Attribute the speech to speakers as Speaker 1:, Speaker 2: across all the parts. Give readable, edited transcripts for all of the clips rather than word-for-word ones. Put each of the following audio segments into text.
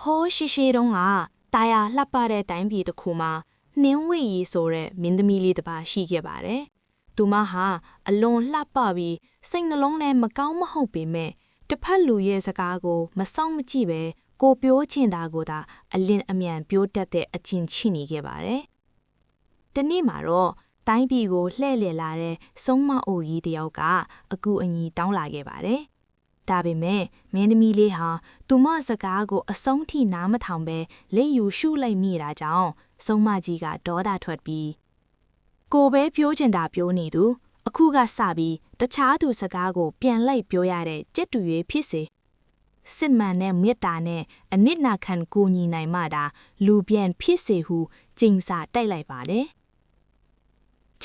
Speaker 1: ဟောရှိရှိတုန်းကတာယာလှပတဲ့တိုင်းပြည်တစ်ခုမှာနှင်းဝေရီဆိုတဲ့မင်းသမီးလေးတစ်ပါးရှိခဲ့ပါတယ်။သူမဟာအလွန်လှပပြီးစိတ်နှလုံးထဲမကောင်းမဟုတ်ပေမဲ့တစ်ဖက်လူရဲ့စကားကိုမစောင့်မကြည့်ပဲကိုပြောချင်တာကိုသာအလင်းအမြန်ပြောတတ်တဲ့အချင်းချိနေခဲ့ပါတယ်။တနေ့မှာတော့တိုင်းပြည်ကိုလှည့်လည်လာတဲ့စုံမအိုကြီးတယောက်က အကူအညီတောင်းလာခဲ့ပါတယ်။ဒါပေမဲ့မင်းသမီးလေးဟာသူမစကားကိုအဆုံးထိနားမထောင်ပဲလက်ယူရှုလိုက်မိတာကြောင့်စုံမကြီးကဒေါသထွက်ပြီးကိုပဲပြောချင်တာပြောနေသူအခုကစပြီးတခြားသူစကားကိုပြန်လိုက်ပြောရတဲ့ကြက်တူရွေးဖြစ်စေစစ်မှန်တဲ့မေတ္တာနဲ့အနစ်နာခံကိုညီနိုင်မှတာလူပြန်ဖြစ်စေဟုကျင်စာတိုက်လိုက်ပါတယ်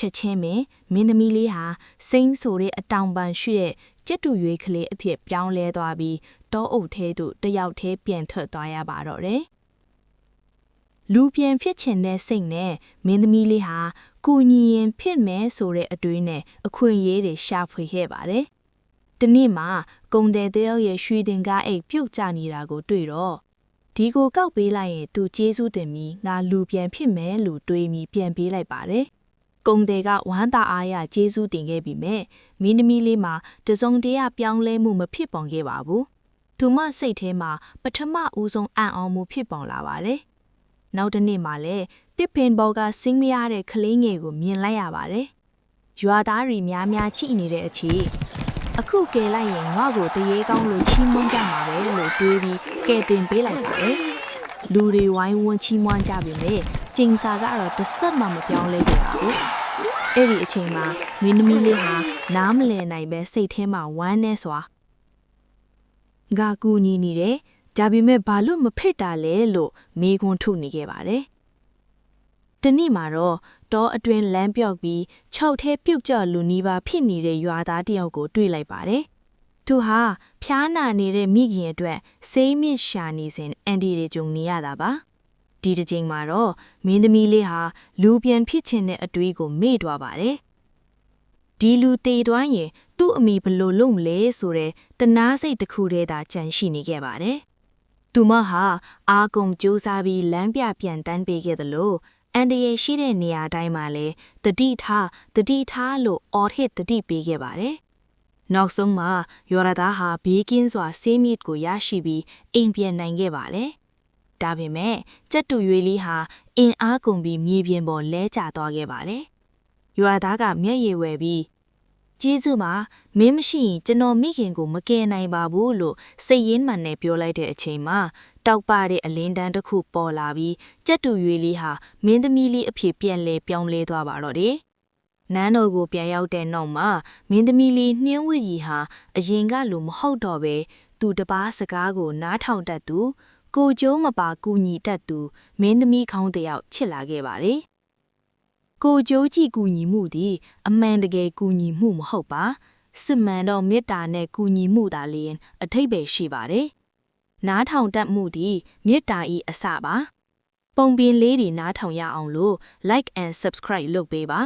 Speaker 1: ချက်ချင်းမင်းသမီးလေးဟာစိမ့်ဆိုတဲ့အတောင်ပံရှိတဲ့ကြက်တူရွေးကလေးအဖြစ်ပြောင်းလဲသွားပြီးတောအုပ်ထဲသို့တယောက်တည်းပြန်ထွက်သွားရပါတော့တယ်။လူပြန်ဖြစ်ချင်တဲ့စိတ်နဲ့မင်းသမီးလေးဟာကူညီရင်ဖြစ်မယ်ဆိုတဲ့အတွေးနဲ့အခွင့်အရေးတွေရှာဖွေခဲ့ပါတယ်။ဒီနေ့မှာကုံတယ်တယောက်ရဲ့ရွှေတင်ကားအိတ်ပြုတ်ကျနေတာကိုတွေ့တော့ဒီကိုကောက်ပေးလိုက်ရင်သူကျေးဇူးတင်ပြီးငါလူပြန်ဖြစ်မယ်လို့တွေးပြီးပြန်ပေးလိုက်ပါတယ်။ကုံတယ်ကဝမ်းသာအားရကျေးဇူးတင်ခဲ့ပြီးမြဲမင်းသမီးလေးမှာတစုံတရာပြောင်းလဲမှုမဖြစ်ပေါင်ခဲ့ပါဘူး။သူမစိတ်ထဲမှာပထမဦးဆုံးအံ့ဩမှုဖြစ်ပေါင်လာပါတယ်။နောက်တစ်နေ့မှာလည်းတစ်ပင်ဘော်ကဆင်းမရတဲ့ကလေးငယ်ကိုမြင်လိုက်ရပါတယ်။ရွာသားတွေများကြည့်နေတဲ့အချိန်အခုကယ်လိုက်ရင်ငါ့ကိုတရေကောင်းလို့ချီးမွမ်းကြမှာပဲလို့တွေးပြီးကယ်တင်ပေးလိုက်ပါတယ်။လူတွေဝိုင်းဝန်းချီးမွမ်းကြပြီမဲ့ကျင်စာကတော့တစ်ဆက်မှမပြောင်းလဲခဲ့ပါဘူး။အဲ့ဒီအချိန်မှာမင်းသမီးလေးဟာနားမလည်နိုင်ပဲစိတ်ထဲမှာဝမ်းနဲ့စွာငါကူညီနေတယ်ဒါပေမဲ့ဘာလို့မဖြစ်တာလဲလို့မေးခွန်းထုတ်နေခဲ့ပါတယ်။ဒီနေ့မှာတော့တောအတွင်းလမ်းပြောက်ပြီးခြောက်ထဲပြုတ်ကျလူနီးပါးဖြစ်နေတဲ့ရွာသားတယောက်ကိုတွေ့လိုက်ပါတယ်။သူဟာဖျားနာနေတဲ့မိခင်အတွက်ဆေးမြစ်ရှာနေစဉ်အန်ဒီတွေကြုံနေရတာပါ။ဒီတစ်ချိန်မှာတော့မင်းသမီးလေးဟာလူပြန်ဖြစ်ချင်တဲ့အတွေးကိုမေ့သွားပါတယ်။ဒီလူတေသွားရင်သူ့အမိဘလို့လုပ်မလဲဆိုတဲ့တနာစိတ်တစ်ခုတည်းသာကြံရှိနေခဲ့ပါတယ်။သူမဟာအာကုံကြိုးစားပြီးလမ်းပြပြန်တန်းပေးခဲ့သလိုအန်ဒီရဲ့ရှိတဲ့နေရာတိုင်းမှာလည်းတတိထားလို့အော်ဟစ်တတိပေးခဲ့ပါတယ်။နောက်ဆုံးမှာယောရသားဟာဘေးကင်းစွာဆေးမြစ်ကိုရရှိပြီးအိမ်ပြန်နိုင်ခဲ့ပါတယ်။ဒါပေမဲ့ကြက်တူရွေးလေးဟာအင်အားကုန်ပြီးမြေပြင်ပေါ်လဲကျသွားခဲ့ပါတယ်။ယောရသားကမျက်ရည်ဝယ်ပြီးကျေးဇူးပါမင်းမရှိရင်ကျွန်တော်မိခင်ကိုမကယ်နိုင်ပါဘူးလို့စိတ်ရင်းမှန်နဲ့ပြောလိုက်တဲ့အချိန်မှာတောက်ပတဲ့အလင်းတန်းတစ်ခုပေါ်လာပြီးကြက်တူရွေးလေးဟာမင်းသမီးလေးအဖြစ်ပြန်လဲပြောင်းလဲသွားပါတော့တယ်။နန်းတော်ကိုပြန်ရောက်တဲ့နောက်မှာမင်းသမီးလေးနှင်းဝီကြီးဟာအရင်ကလိုမဟုတ်တော့ပဲသူတပားစကားကိုနားထောင်တတ်သူကိုကျိုးမပါကူညီတတ်သူမင်းသမီးခေါင်းတယောက်ချစ်လာခဲ့ပါတယ်။ကိုကျိုးကြည့်ကူညီမှုသည်အမှန်တကယ်ကူညီမှုမဟုတ်ပါစစ်မှန်တော့မေတ္တာနဲ့ကူညီမှုသာလျင်အထိပ္ပယ်ရှိပါတယ်နားထောင်တတ်မှုသည်မေတ္တာ၏အစပါပုံပြင်လေးတွေနားထောင်ရအောင်လို့ like and subscribe လုပ်ပေးပါ